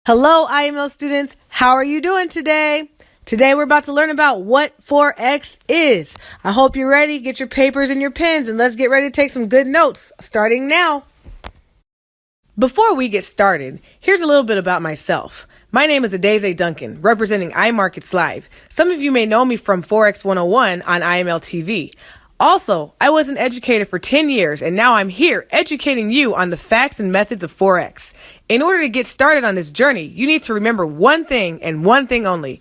Hello, IML students. How are you doing today? Today we're about to learn about what Forex is. I hope you're ready. Get your papers and your pens and let's get ready to take some good notes, starting now. Before we get started, here's a little bit about myself. My name is Adeze Duncan, representing iMarkets Live. Some of you may know me from Forex 101 on IML TV. Also, I was an educator for 10 years, and now I'm here educating you on the facts and methods of Forex. In order to get started on this journey, you need to remember one thing and one thing only.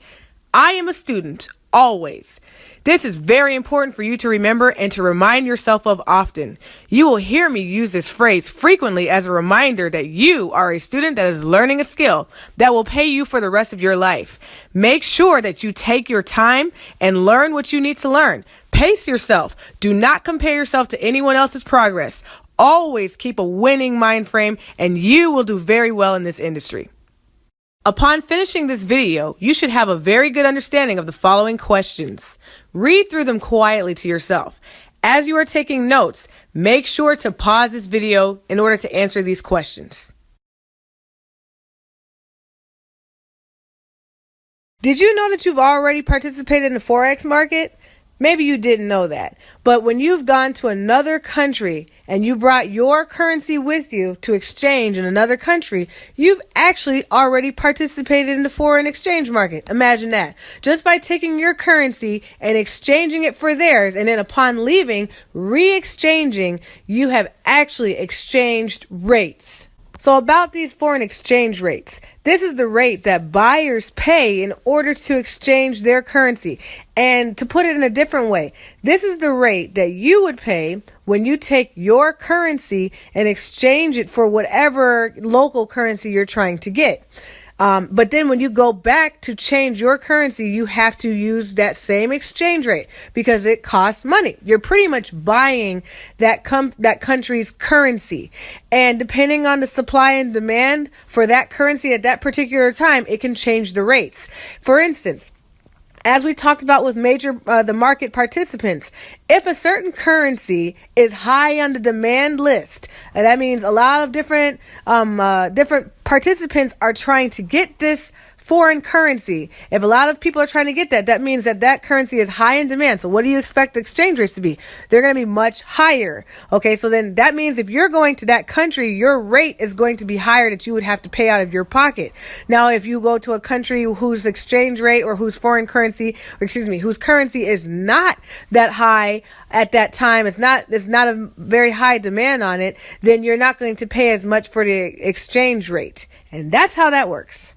I am a student, always. This is very important for you to remember and to remind yourself of often. You will hear me use this phrase frequently as a reminder that you are a student that is learning a skill that will pay you for the rest of your life. Make sure that you take your time and learn what you need to learn. Pace yourself. Do not compare yourself to anyone else's progress. Always keep a winning mind frame and you will do very well in this industry. Upon finishing this video, you should have a very good understanding of the following questions. Read through them quietly to yourself. As you are taking notes, make sure to pause this video in order to answer these questions. Did you know that you've already participated in the Forex market? Maybe you didn't know that, but when you've gone to another country and you brought your currency with you to exchange in another country, you've actually already participated in the foreign exchange market. Imagine that. Just by taking your currency and exchanging it for theirs, and then upon leaving, re-exchanging, you have actually exchanged rates. So about these foreign exchange rates, this is the rate that buyers pay in order to exchange their currency. And to put it in a different way, this is the rate that you would pay when you take your currency and exchange it for whatever local currency you're trying to get. But then when you go back to change your currency, you have to use that same exchange rate because it costs money. You're pretty much buying that country's currency. And depending on the supply and demand for that currency at that particular time, it can change the rates. For instance, as we talked about with the market participants, if a certain currency is high on the demand list, and that means a lot of different participants are trying to get this foreign currency. If a lot of people are trying to get that, that means that currency is high in demand. So what do you expect the exchange rates to be? They're going to be much higher. Okay, so then that means if you're going to that country, your rate is going to be higher that you would have to pay out of your pocket. Now, if you go to a country whose exchange rate or whose currency is not that high at that time, it's not a very high demand on it, then you're not going to pay as much for the exchange rate. And that's how that works.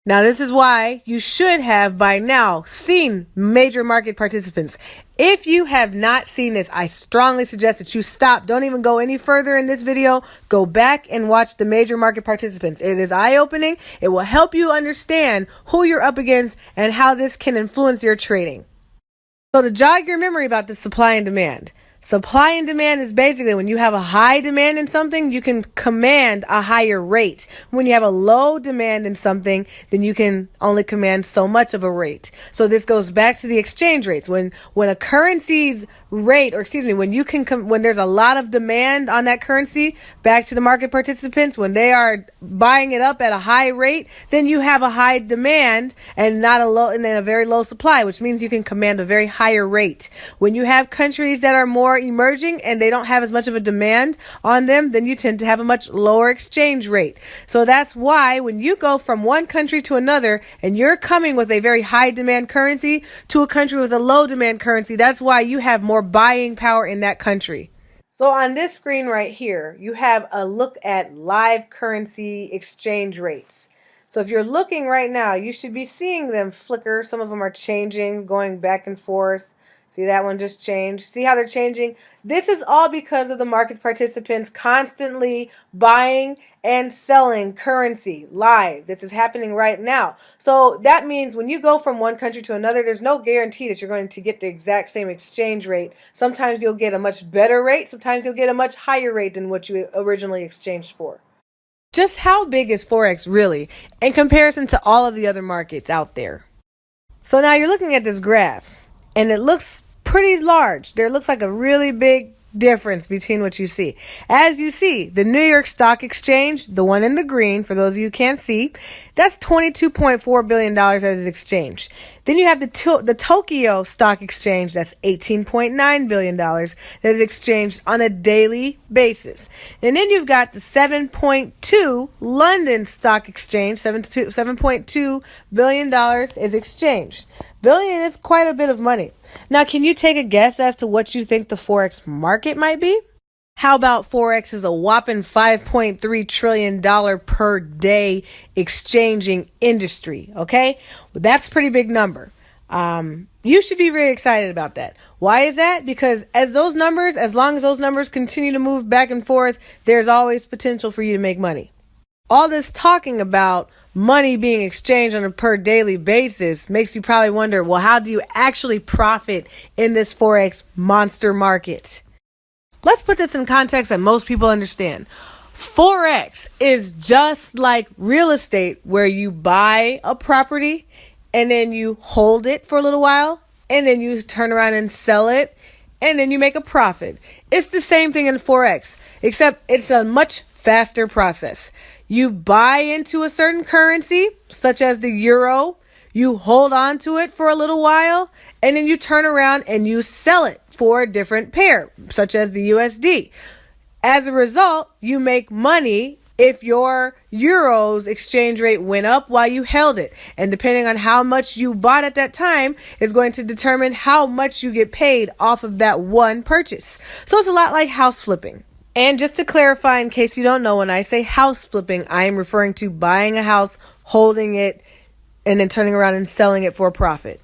Now, this is why you should have by now seen major market participants. If you have not seen this, I strongly suggest that you stop. Don't even go any further in this video. Go back and watch the major market participants. It is eye-opening. It will help you understand who you're up against and how this can influence your trading. So to jog your memory about the supply and demand. Supply and demand is basically when you have a high demand in something, you can command a higher rate. When you have a low demand in something, then you can only command so much of a rate. So this goes back to the exchange rates. When a currency's rate, when there's a lot of demand on that currency, back to the market participants, when they are buying it up at a high rate, then you have a high demand and then a very low supply, which means you can command a very higher rate. When you have countries that are more emerging and they don't have as much of a demand on them, then you tend to have a much lower exchange rate. So that's why when you go from one country to another and you're coming with a very high demand currency to a country with a low demand currency, that's why you have more buying power in that country. So on this screen right here, you have a look at live currency exchange rates. So if you're looking right now, you should be seeing them flicker. Some of them are changing, going back and forth. See, that one just changed. See how they're changing? This is all because of the market participants constantly buying and selling currency live. This is happening right now. So that means when you go from one country to another, there's no guarantee that you're going to get the exact same exchange rate. Sometimes you'll get a much better rate. Sometimes you'll get a much higher rate than what you originally exchanged for. Just how big is Forex really in comparison to all of the other markets out there? So now you're looking at this graph. And it looks pretty large. There looks like a really big difference between what you see. As you see, the New York Stock Exchange, the one in the green, for those of you who can't see, that's $22.4 billion that is exchanged. Then you have the Tokyo Stock Exchange, that's $18.9 billion that is exchanged on a daily basis. And then you've got the 7.2 London Stock Exchange, $7.2 billion is exchanged. Billion is quite a bit of money. Now, can you take a guess as to what you think the Forex market might be? How about Forex is a whopping $5.3 trillion per day exchanging industry, okay? Well, that's a pretty big number. You should be very excited about that. Why is that? Because as long as those numbers continue to move back and forth, there's always potential for you to make money. All this talking about money being exchanged on a per daily basis makes you probably wonder, well, how do you actually profit in this Forex monster market? Let's put this in context that most people understand. Forex is just like real estate, where you buy a property and then you hold it for a little while and then you turn around and sell it and then you make a profit. It's the same thing in Forex, except it's a much faster process. You buy into a certain currency, such as the euro, you hold on to it for a little while, and then you turn around and you sell it for a different pair, such as the USD. As a result, you make money if your euro's exchange rate went up while you held it. And depending on how much you bought at that time is going to determine how much you get paid off of that one purchase. So it's a lot like house flipping. And just to clarify, in case you don't know, when I say house flipping, I am referring to buying a house, holding it, and then turning around and selling it for a profit.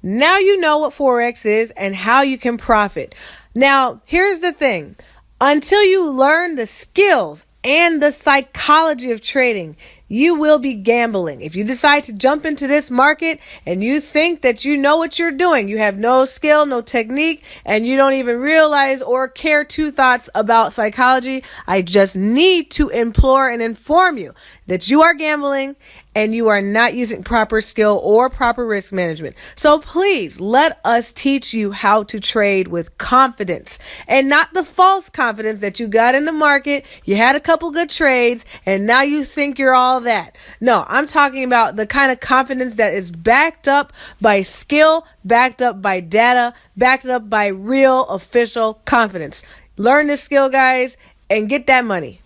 Now you know what Forex is and how you can profit. Now, here's the thing. Until you learn the skills and the psychology of trading, you will be gambling. If you decide to jump into this market and you think that you know what you're doing, you have no skill, no technique, and you don't even realize or care two thoughts about psychology, I just need to implore and inform you that you are gambling and you are not using proper skill or proper risk management. So please let us teach you how to trade with confidence, and not the false confidence that you got in the market. You had a couple good trades and now you think you're all that. No, I'm talking about the kind of confidence that is backed up by skill, backed up by data, backed up by real official confidence. Learn this skill, guys, and get that money.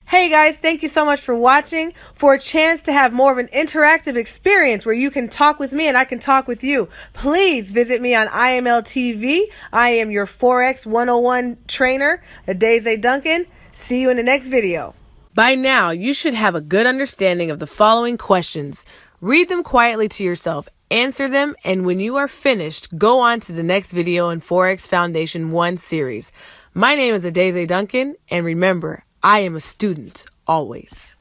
Hey guys, thank you so much for watching. For a chance to have more of an interactive experience where you can talk with me and I can talk with you, please visit me on IML TV. I am your Forex 101 trainer, Adeze Duncan. See you in the next video. By now, you should have a good understanding of the following questions. Read them quietly to yourself, answer them, and when you are finished, go on to the next video in Forex Foundation 1 series. My name is Adeze Duncan, and remember, I am a student, always.